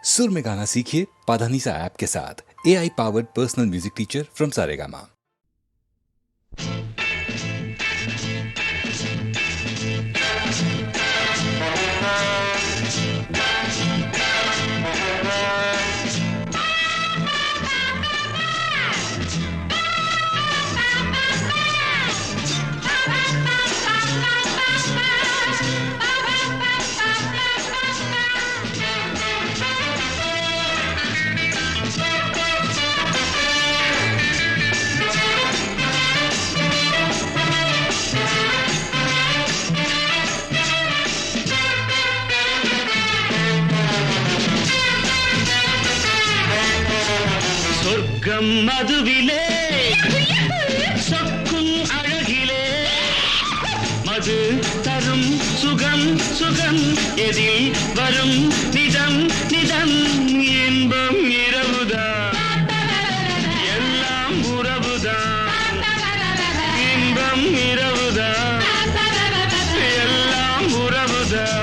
सुर में गाना सीखिए पाधानीसा ऐप के साथ। AI powered personal music teacher from Saregama. சொர்க்கம் மதுவிலே சொக்கும் அழகிலே மது தரும் சுகம் சுகம் எதில் வரும் நிதம் நிதம் இன்பம் இரவுதான் எல்லாம் உறவுதான் இன்பம் இரவுதான் எல்லாம் உறவுதான்.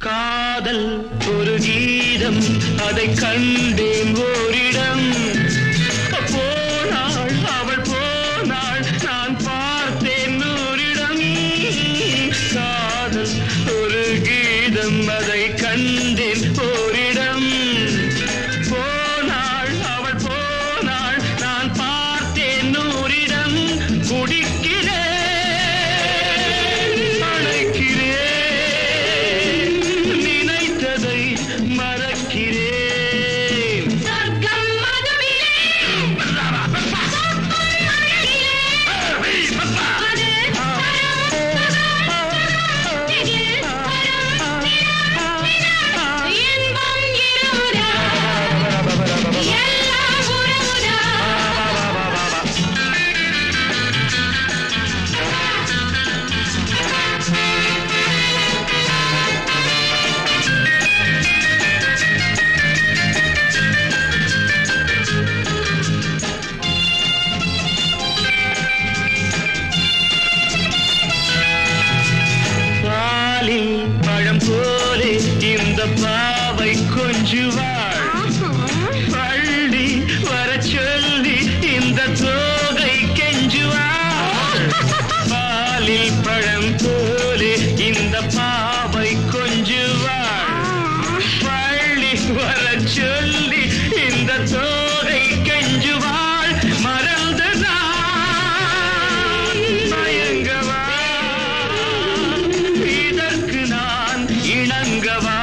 காதல் ஒரு கீதம் அதை கண்டேன் ஓரிடம் போனாள் அவள் போனாள் நான் பார்த்தேன் நூறிடம் காதல் ஒரு கீதம் அதை கண்டேன் ஓரிடம் போனாள் அவள் போனாள் நான் பார்த்தேன் நூறிடம் குடிக்கிறேன் பழம் போலே இந்த பாவை கொஞ்சுவாள் பள்ளி வர சொல்லி இந்த தோகை கெஞ்சுவாள் பாலில் பழம் போலே இந்த பாவை கொஞ்சுவாள் பள்ளி வர சொல்லி இந்த தோகை கெஞ்சுவாள் மறந்து நான் மயங்கவா இணங்கவா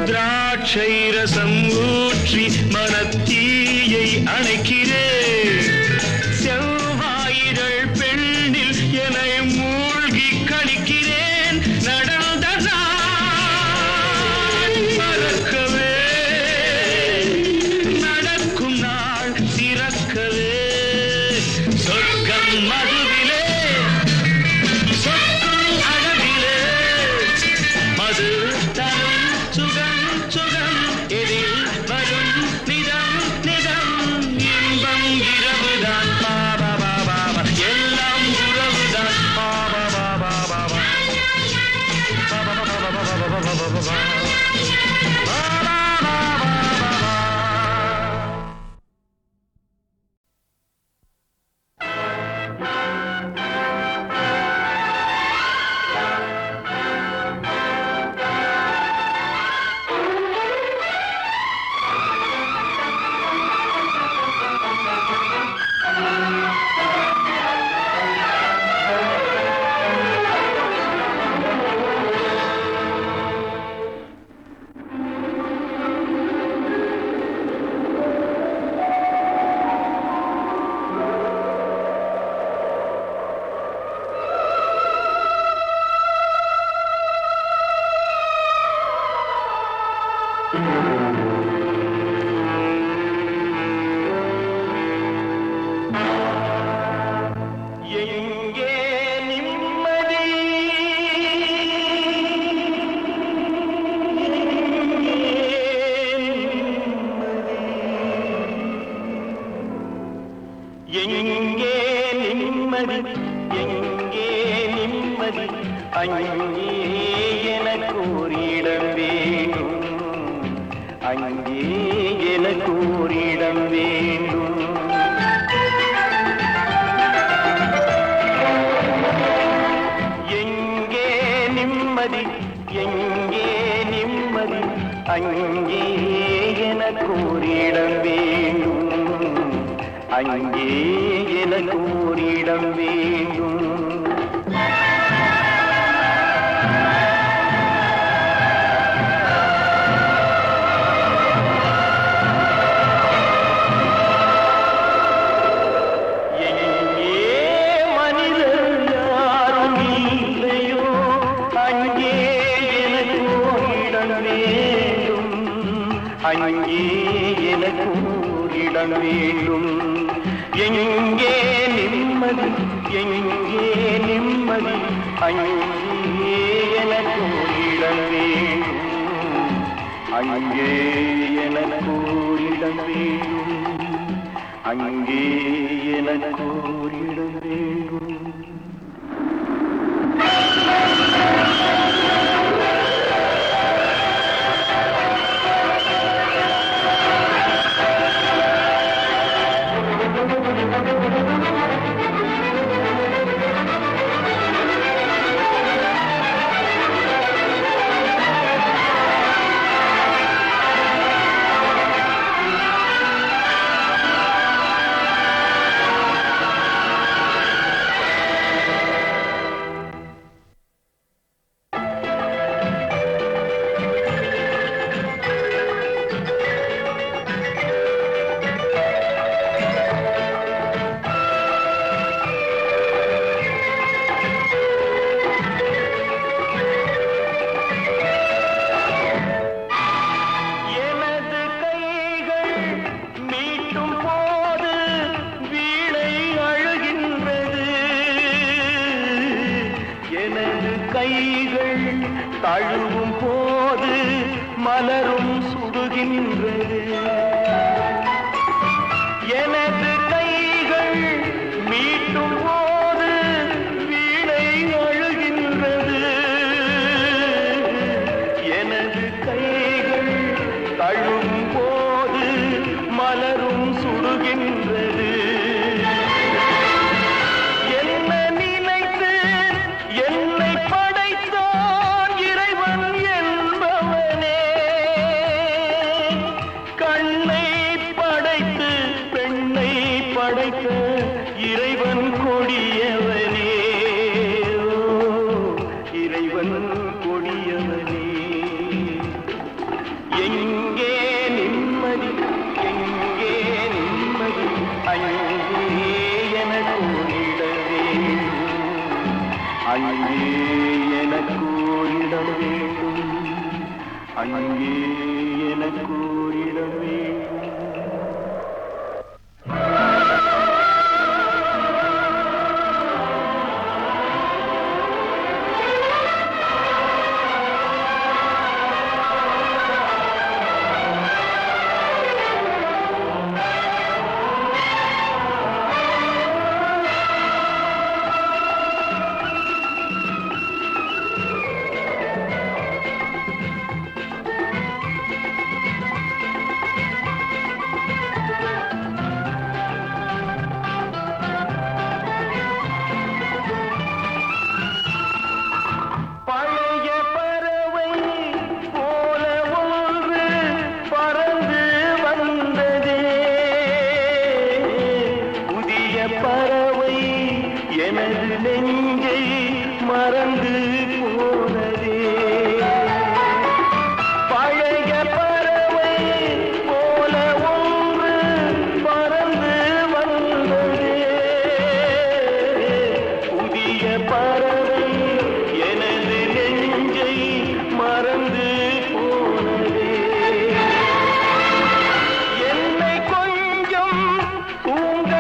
திராட்சை ரசம் ஊற்றி மனத்தீயை அணைக்கிறேன் செவ்வாயிரள் பெண்ணில் என்னை மூழ்கி கழிக்கிறேன் நடந்த நாள் மறக்கவே நடக்கும் நாள் திறக்கவே சொர்க்கம் மதுவிலே சொக்கும் அழகிலே மது தரும் சுகம் சுகம் எதில் வரும் நிதம் நிதம் இன்பம் இரவுதான் பாபா பாபா எல்லாம் உறவுதான் பாபா பாபா பாபா பாபா பாபா பாபா பாபா அங்கே எனக்கு ஒரு இடம் வேண்டும், அங்கே எனக்கு ஒரு இடம் வேண்டும். எங்கே நிம்மதி, எங்கே நிம்மதி, அங்கே எனக்கு ஒரு இடம் வேண்டும், அங்கே எனக்கு ஒரு இடம் வேண்டும். அங்கே எனக்கு இடம் வேண்டும். எங்கே நிம்மதி, எங்கே நிம்மதி, அங்கே எனக்கு இடம் வேண்டும், அங்கே எனக்கு இடம் வேண்டும், அங்கே எனக்கு இடம் வேண்டும். கைகள் தழுவும் போது மலரும் சுடுகின்றது. எனது கைகள் மீட்டும் போது வீணை அழுகின்றது. எனது கைகள் தழுவும் போது மலரும் சுடுகின்றது. படைத்த இறைவன் கொடியவனே, இறைவன் கொடியவனே. எங்கே நிம்மதி, எங்கே நிம்மதி, அங்கே எனக்கு இட வேண்டும், அங்கே எனக்கு இட வேண்டும், அங்கே எனக்கு இட வேண்டும். பறவை எனது நெஞ்சை மறந்து போனதே. பழைய பறவை போல ஒன்று பறந்து வந்ததே. புதிய பறவை எனது நெஞ்சை மறந்து போனதே. என்னை கொஞ்சம் தூங்க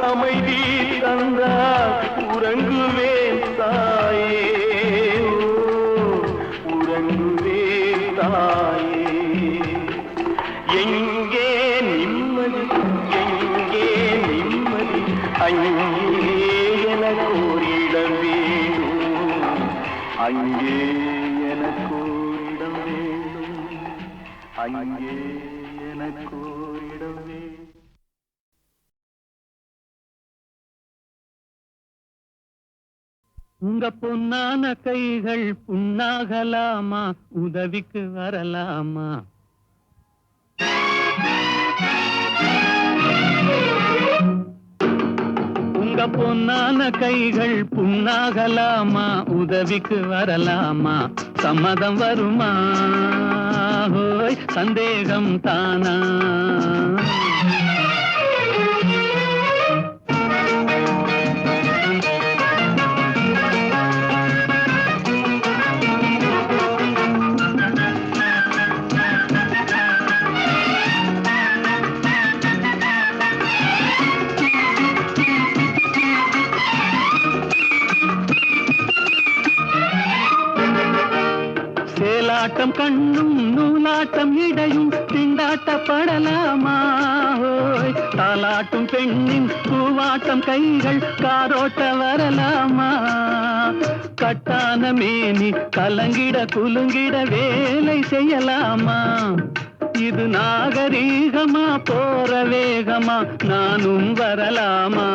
அமைதி தந்தால் உறங்குவேன் தாயே, உறங்குவேன் தாயே. எங்கே அங்கே எனக்கு ஒரு இடம் வேணும், அங்கே எனக்கு ஒரு இடம் வேணும், அங்கே எனக்கு ஒரு இடம் வேணும். உங்க பொன்னான கைகள் புண்ணாகலாமா, உதவிக்கு வரலாமா? உங்க பொன்னான கைகள் புண்ணாகலாமா, உதவிக்கு வரலாமா? சம்மதம் வருமா? ஹோய் சந்தேகம் தானா? சேலாட்டம் கண்ணும் நூலாட்டம் இடையும் திண்டாட்டப்படலாமா? ஹோய் தாலாட்டும் பெண்ணின் பூவாட்டம் கைகள் காரோட்ட வரலாமா? கட்டான மேனி கலங்கிட குலுங்கிட வேலை செய்யலாமா? இது நாகரீகமா போற வேகமா, நானும் வரலாமா?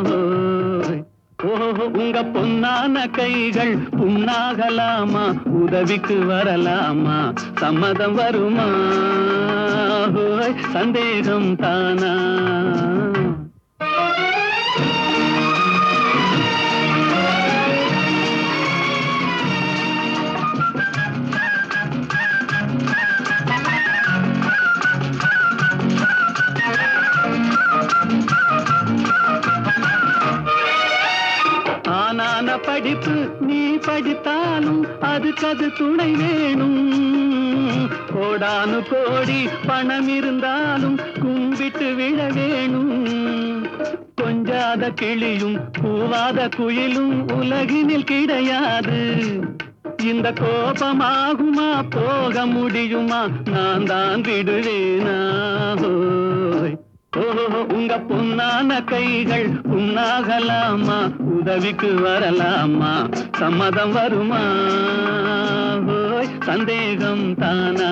ஹோய் ஓஹோ உங்க பொன்னான கைகள் புண்ணாகலாமா, உதவிக்கு வரலாமா? சம்மதம் வருமா? ஹோய் சந்தேகம் தானா? படிப்பு நீ படித்தாலும் அதுக்கு துணை வேணும். கோடானு கோடி பணம் இருந்தாலும் கும்பிட்டு விழ வேணும். கொஞ்சாத கிளியும் பூவாத குயிலும் உலகினில் கிடையாது. இந்த கோபமாகுமா போக முடியுமா, நான் தான் விடுவேனா? ஓஹோ உங்க பொன்னான கைகள் புண்ணாகலாமா, உதவிக்கு வரலாமா? சம்மதம் வருமா? ஹோய் சந்தேகம் தானா?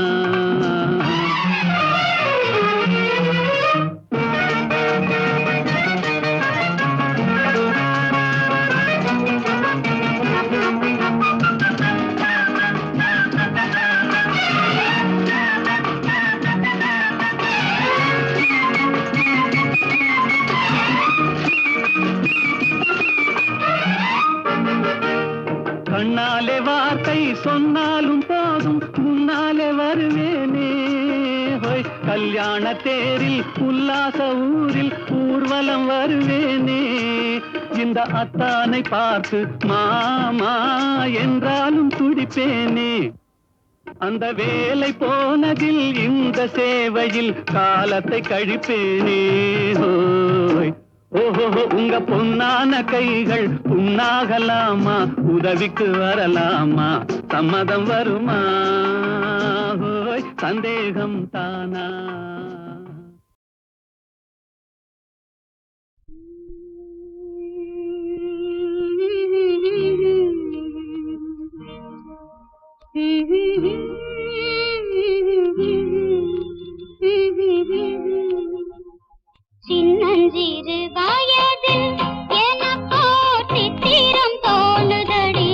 கண்ணாலே வார்த்தை சொன்னாலும் போதும் முன்னாலே வருவேனே. ஹோய் கல்யாண தேரில் உல்லாச ஊரில் ஊர்வலம் வருவேனே. இந்த அத்தானை பார்த்து மாமா என்றாலும் துடிப்பேனே. அந்த வேலை போனதில் இந்த சேவையில் காலத்தை கழிப்பேனே. ஹோய் ஓஹோ உங்க பொன்னான கைகள் புண்ணாகலாமா, உதவிக்கு வரலாமா? சம்மதம் வருமா? ஹோய் சந்தேகம் தானா? சின்னஞ்சிறு வயதில் எனக்கோ சித்திரம் தோணுதடி.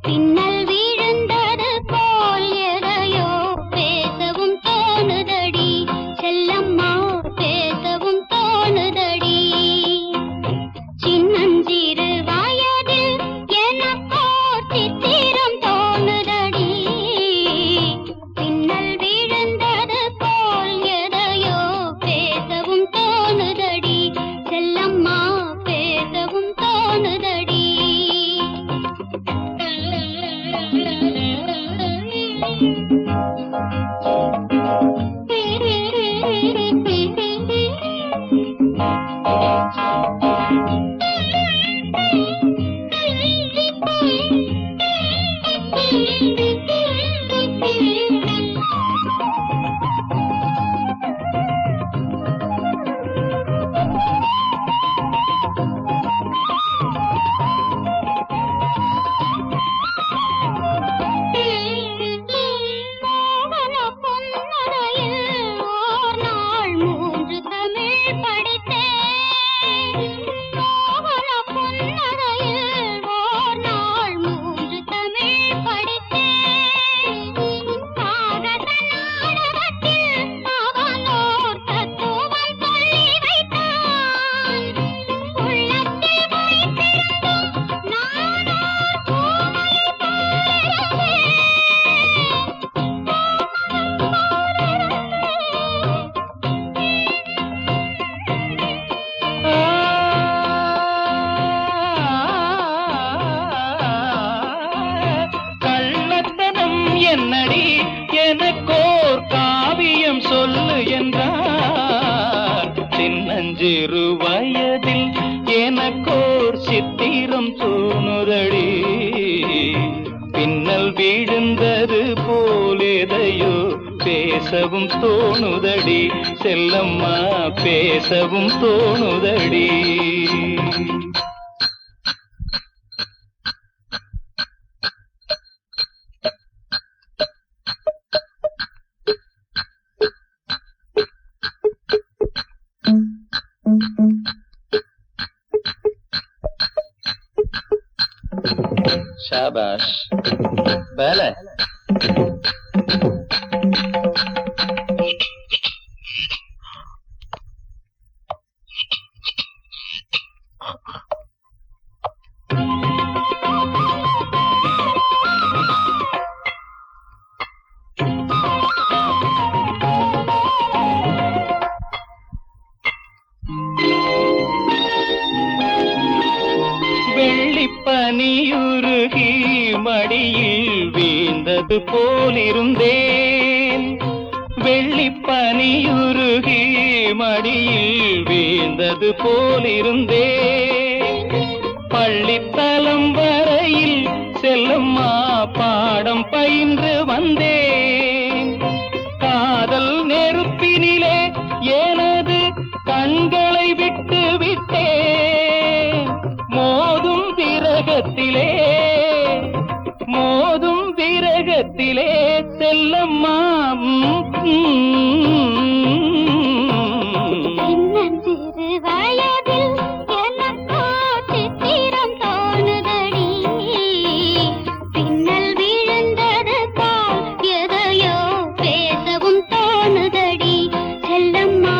பின்னல் விழுந்தது போல் எதையோ பேசவும் தோணுதடி. செல்லம்மா பேசவும் தோணுதடி. சின்னஞ்சிறு வயதில் எனக்கோ சித்திரம் தோணுதடி. சின்னஞ்சிறு வயதில் எனக்கோர் சித்திரம் தோணுதடி, பின்னல் விழுந்தது போலேதையோ பேசவும் தோணுதடி, செல்லம்மா பேசவும் தோணுதடி. शाबाश पहले வெள்ளிப்பனியுருகி மடியில் வீழ்ந்தது போலிருந்தேன், வெள்ளிப்பனியுருகி மடியில் வீழ்ந்தது போலிருந்தேன். பள்ளித்தலம் வரையில் செல்லம்மா பாடம் பயின்று வந்தேன், காதல் நெருப்பினிலே எனது கண்களை விட்டு விட்டேன். மோதும் விரகத்திலே செல்லம்மா சின்னஞ்சிறு வயதில் எனக்கோ சித்திரம் தோணுதடி, பின்னல் விழுந்தது போல் எதையோ பேசவும் தோணுதடி, செல்லம்மா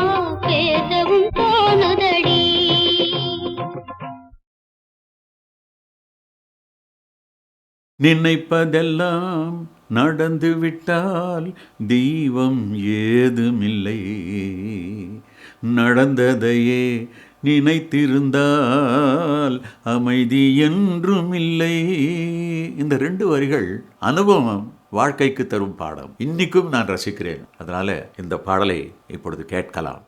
பேசவும் தோணுதடி. நினைப்பதெல்லாம் நடந்து விட்டால் தெய்வம் ஏதுமில்லை, நடந்ததையே நினைத்திருந்தால் அமைதி என்றும் இல்லை. இந்த 2 வரிகள் அனுபவம் வாழ்க்கைக்கு தரும் பாடம். இன்னைக்கும் நான் ரசிக்கிறேன். அதனால இந்த பாடலை இப்பொழுது கேட்கலாம்.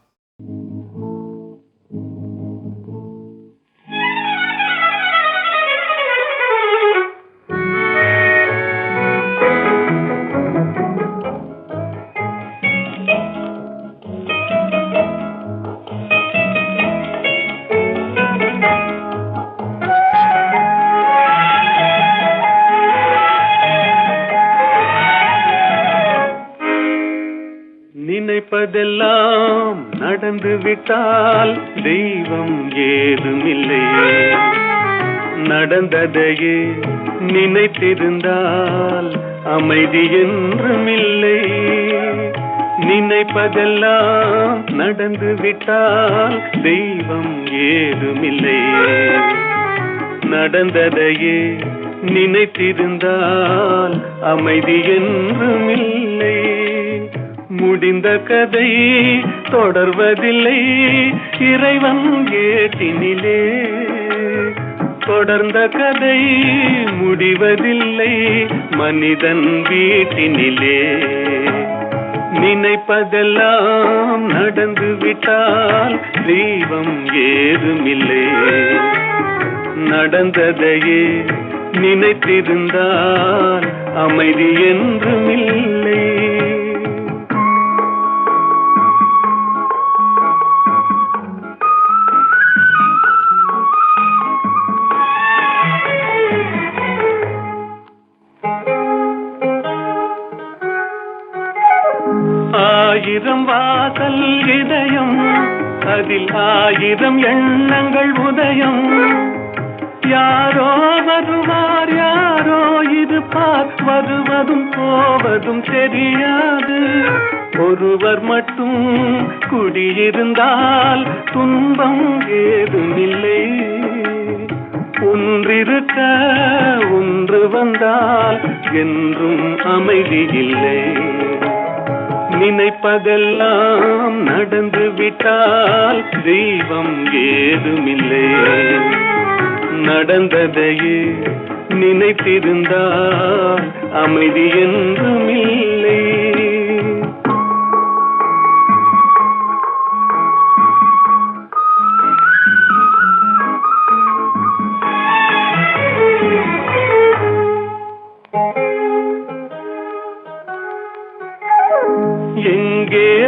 நினைப்பதெல்லாம் நடந்து விட்டால் தெய்வம் ஏதுமில்லை, நடந்ததையே நினைத்திருந்தால் அமைதி என்றும் இல்லை. நினைப்பதெல்லாம் நடந்து விட்டால் தெய்வம் ஏதுமில்லை, நடந்ததையே நினைத்திருந்தால் அமைதி என்றும் இல்லை. முடிந்த கதை தொடர்வதில்லை இறைவன் ஏட்டினிலே, தொடர்ந்த கதை முடிவதில்லை மனிதன் வீட்டினிலே. நினைப்பதெல்லாம் நடந்து விட்டால் தெய்வம் ஏதுமில்லை, நடந்ததையே நினைத்திருந்தால் அமைதி என்றும் இல்லை. ஆயிரம் வாசல் இதயம், அதில் 1000 எண்ணங்கள் உதயம். யாரோ வருவார் யாரோ இருப்பார், வருவதும் போவதும் தெரியாது. ஒருவர் மட்டும் குடியிருந்தால் துன்பம் ஏதுமில்லை, ஒன்றிருக்க ஒன்று வந்தால் என்றும் அமைதி இல்லை. நினைப்பதெல்லாம் நடந்து விட்டால் தெய்வம் ஏதுமில்லை, நடந்ததையே நினைத்திருந்தால் அமைதி என்றும் இல்லை.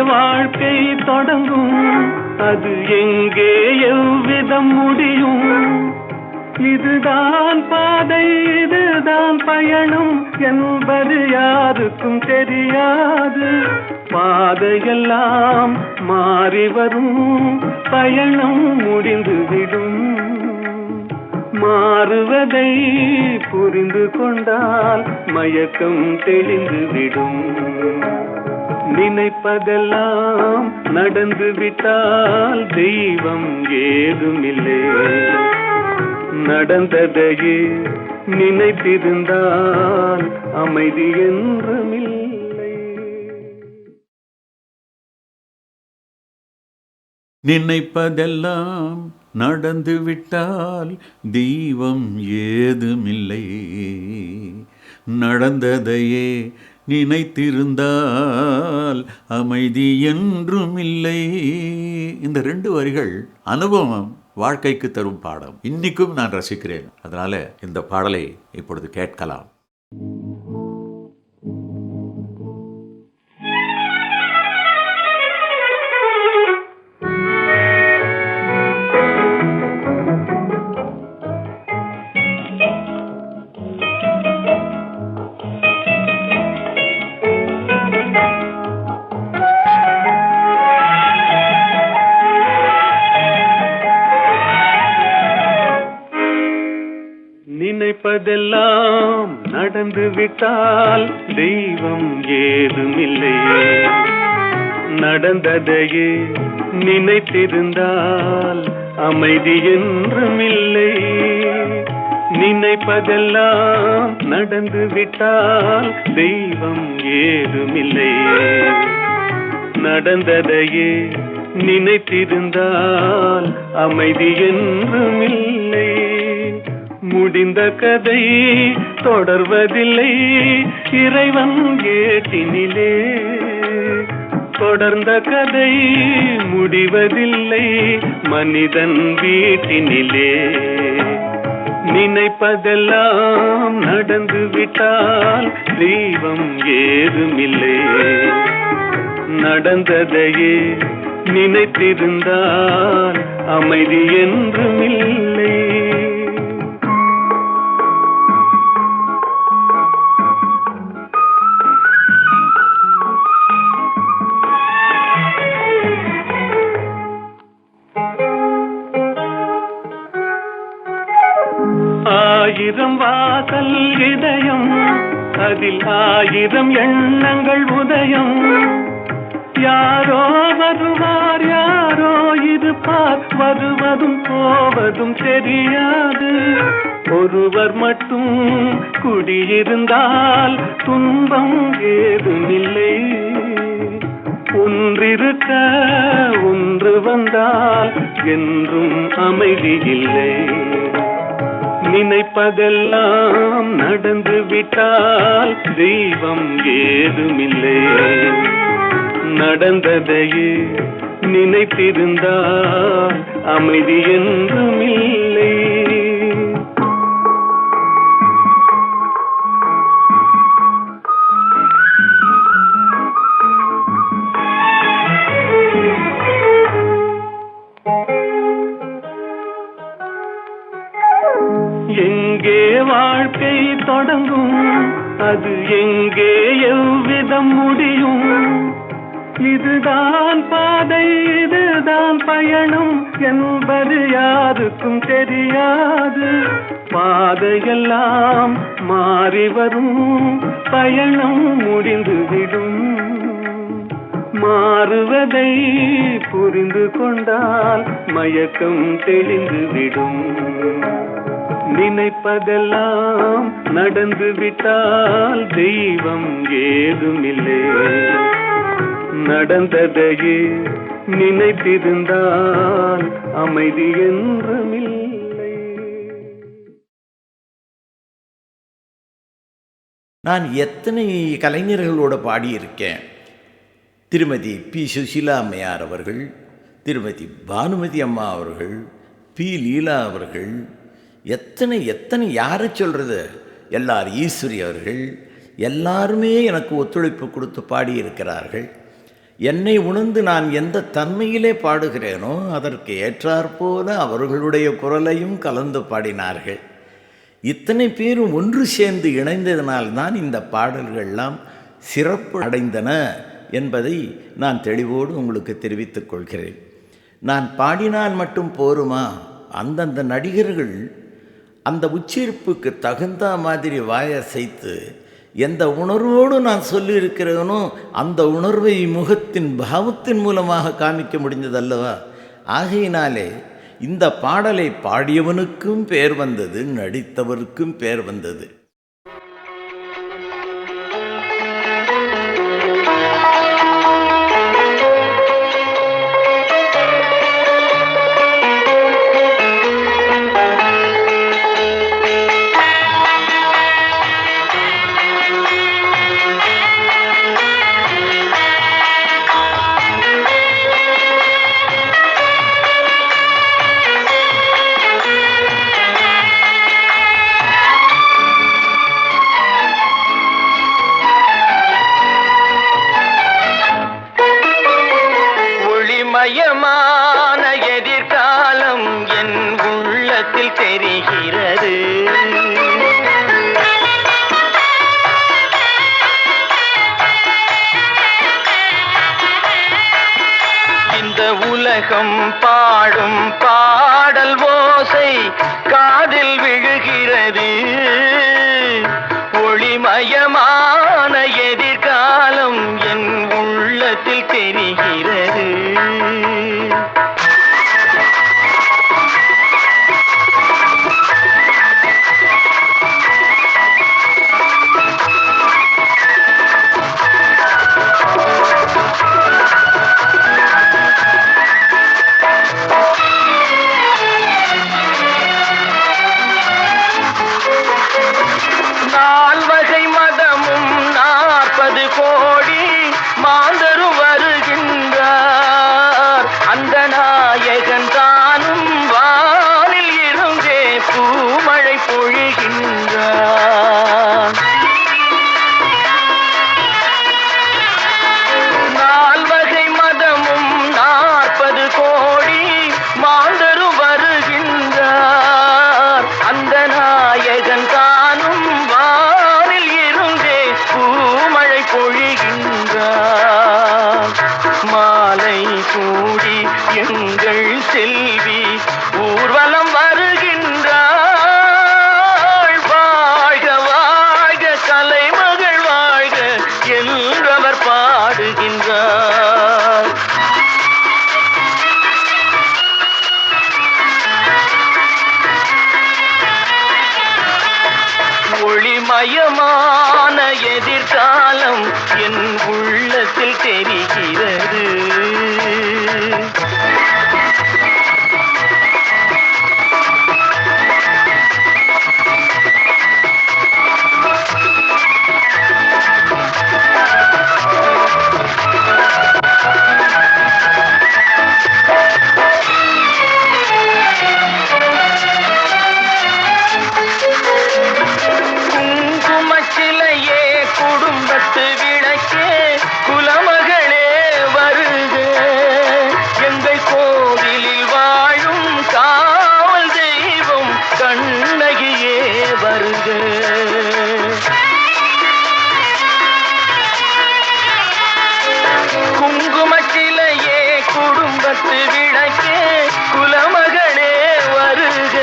வாழ்க்கை தொடங்கும், அது எங்கே எவ்விதம் முடியும்? இதுதான் பாதை, இதுதான் பயணம் என்பது யாருக்கும் தெரியாது. பாதையெல்லாம் மாறி வரும், பயணம் முடிந்துவிடும். மாறுவதை புரிந்து கொண்டால் மயக்கம் தெளிந்துவிடும். நினைப்பதெல்லாம் நடந்து விட்டால் தெய்வம் ஏதுமில்லை. நடந்ததையே நினைத்திருந்தால் அமைதி என்றுமில்லை. நினைப்பதெல்லாம் நடந்துவிட்டால் தெய்வம் ஏதுமில்லை. நடந்ததையே நினைத்திருந்தால் அமைதி என்றுமில்லை. இந்த 2 வரிகள் அனுபவம் வாழ்க்கைக்கு தரும் பாடம். இன்னைக்கும் நான் ரசிக்கிறேன். அதனால இந்த பாடலை இப்பொழுது கேட்கலாம். நினைப்பதெல்லாம் நடந்து விட்டால் தெய்வம் ஏதுமில்லை. நடந்ததையே நினைத்திருந்தால் அமைதி என்றுமில்லை. நினைப்பதெல்லாம் நடந்து விட்டால் தெய்வம் ஏதுமில்லை. நடந்ததையே நினைத்திருந்தால் அமைதி என்றுமில்லை. முடிந்த கதை தொடர்வதில்லை இறைவன் ஏட்டினிலே. தொடர்ந்த கதை முடிவதில்லை மனிதன் வீட்டினிலே. நினைப்பதெல்லாம் நடந்து விட்டால் தெய்வம் ஏதுமில்லை. நடந்ததையே நினைத்திருந்தால் அமைதி என்றுமில்லை. ஆயிரம் வாசல் இதயம், அதில் 1000 எண்ணங்கள் உதயம். யாரோ வருவார், யாரோ இருப்பார், வருவதும் போவதும் தெரியாது. ஒருவர் மட்டும் குடியிருந்தால் துன்பம் ஏதுமில்லை. ஒன்றிருக்க ஒன்று வந்தால் என்றும் அமைதி இல்லை. நினைப்பதெல்லாம் நடந்து விட்டால் தெய்வம் ஏதுமில்லை. நடந்ததையே நினைத்திருந்தால் அமைதி என்றுமில்லை. எங்கே வாழ்க்கை தொடங்கும், அது எங்கே எவ்விதம் முடியும்? இதுதான் பாதை, இதுதான் பயணம் என்பது யாருக்கும் தெரியாது. பாதையெல்லாம் மாறி வரும், பயணம் முடிந்துவிடும். மாறுவதை புரிந்து கொண்டால் மயக்கம் தெளிந்துவிடும். நினைப்பதெல்லாம் நடந்து விட்டால் தெய்வம் ஏதுமில்லை. நடந்ததையே நினைத்திருந்தால் அமைதி என்றுமில்லை. நான் எத்தனை கலைஞர்களோடு பாடியிருக்கேன். திருமதி பி. சுஷீலா அம்மையார் அவர்கள், திருமதி பானுமதி அம்மா அவர்கள், பி. லீலா அவர்கள், எத்தனை யாரை சொல்கிறது, எல்லார் ஈஸ்வரி அவர்கள், எல்லாருமே எனக்கு ஒத்துழைப்பு கொடுத்து பாடியிருக்கிறார்கள். என்னை உணர்ந்து நான் எந்த தன்மையிலே பாடுகிறேனோ அதற்கு ஏற்றாற்போல அவர்களுடைய குரலையும் கலந்து பாடினார்கள். இத்தனை பேரும் ஒன்று சேர்ந்து இணைந்ததனால்தான் இந்த பாடல்கள்லாம் சிறப்பு அடைந்தன என்பதை நான் தெளிவோடு உங்களுக்கு தெரிவித்துக் கொள்கிறேன். நான் பாடினால் மட்டும் போருமா? அந்தந்த நடிகர்கள் அந்த உச்சரிப்புக்கு தகுந்த மாதிரி வாயசைத்து எந்த உணர்வோடு நான் சொல்லியிருக்கிறேனோ அந்த உணர்வை முகத்தின் பாவத்தின் மூலமாக காமிக்க முடிந்ததல்லவா? ஆகையினாலே இந்த பாடலை பாடியவனுக்கும் பேர் வந்தது, நடித்தவருக்கும் பேர் வந்தது. மயமான எதிர்காலம் என் உள்ளத்தில் தெரிகிறது. இந்த உலகம் பாடும் பாடல் ஓசை காதில் விழுகிறது. ஒளிமயமான எதிர்காலம் என் உள்ளத்தில் தெரிகிறது. நால்வகை மதமும் 40 கோடி மாந்தரும் வருகின்றார். அந்த நாயகன் தானும் வானில் இருந்தே பூமழை பொழிகின்றார். நால்வகை மதமும் 40 கோடி மாந்தரும் வருகின்றார். அந்த நாயகன் தானும் வானில் இருந்தே பூமழை பொழிகின்றார். மாலை கூடி எங்கள் செல்வி ஊர்வலம் வருகின்றாள். வாழ்க வாழ்க கலைமகள் வாழ்க என்றவர் பாடுகின்றார். ஒளிமயமான எதிர்காலம் என் உள்ளத்தில் தெரிகிறது. குங்குமச்சிலையே குடும்பத்து விளக்கே குலமகளே வருக. எங்கள் கோவிலில் வாழும் காவல் தெய்வம் கண்ணகியே வருக. குங்குமச்சிலையே குடும்பத்து விளக்கே குலமகளே வருக.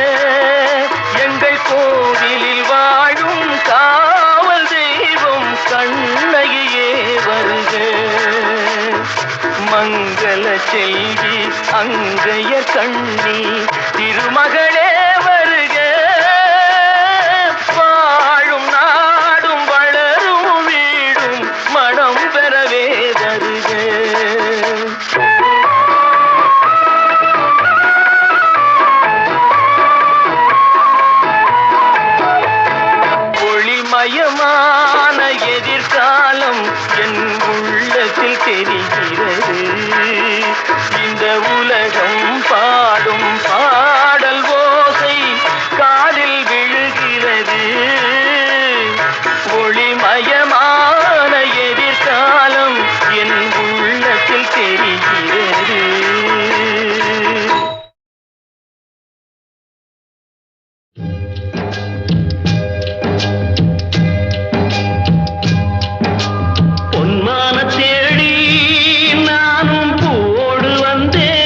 எங்கள் கோவிலில் வாழும் காவல் தெய்வம் கண்ணகியே வருக. மங்கள செல்வி அங்கைய கண்ணி திருமகளே வருக. வாழும் நாடும் வளரும் வீடும் மனம் பெறவே வருக. ஒளிமயமான எதிர்காலம் என் உள்ளத்தில் தெரிகிறது. இந்த உலகம் பாடும் பாடல் ஓசை காதில் விழுகிறது. ஒளிமயமான எதிர்காலம் என் உள்ளத்தில் தெரிகிறது. பொன்மான தேடி நானும் பூவோடு வந்தேன்.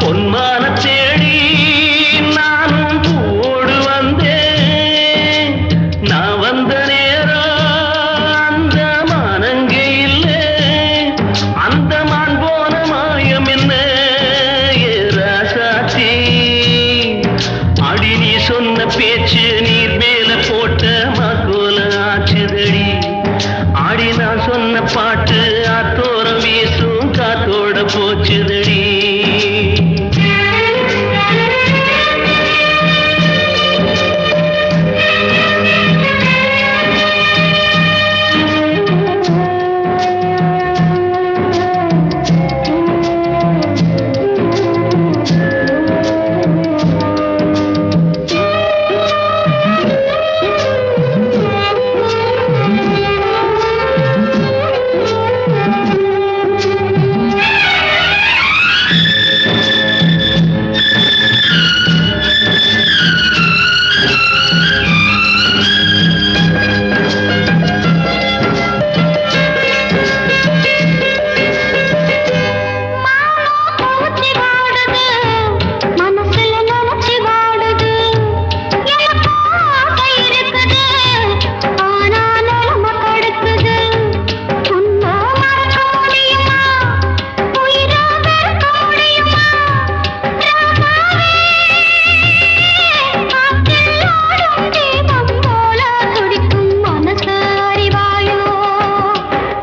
பொன்மான தேடி நானும் பூவோடு வந்தேன். நான் வந்த நேரம் அந்த மானங்கே இல்லை. அந்த மான் போன மாயம் என்ன ராசாத்தி? அடி நீ சொன்ன பேச்சு நீர் மேல போட்ட மகோல ஆச்சுதடி. ஆடி நான் சொன்ன பாட்டு ஆத்தோரம் வீசும் காத்தோட போச்சுதடி.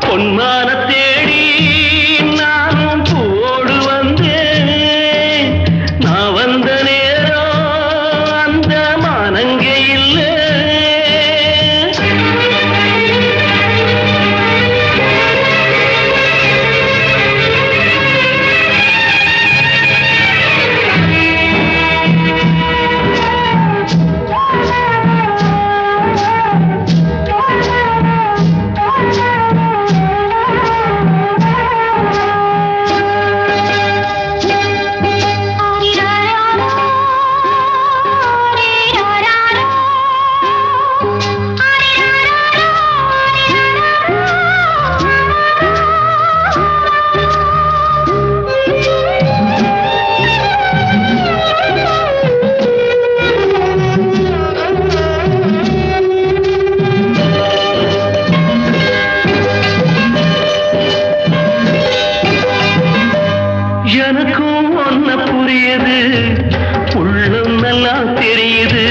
பொன்மான தேடி நானும் பூவோடு வந்தேன். நான் வந்த நேரம் அந்த மானங்கே இல்லை. எனக்கும் ஒன்ன புரியுது, உள்ளம் நல்லா தெரியுது.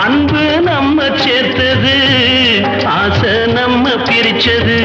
அன்பு நம்ம சேர்த்தது, ஆசை நம்ம பிரிச்சது.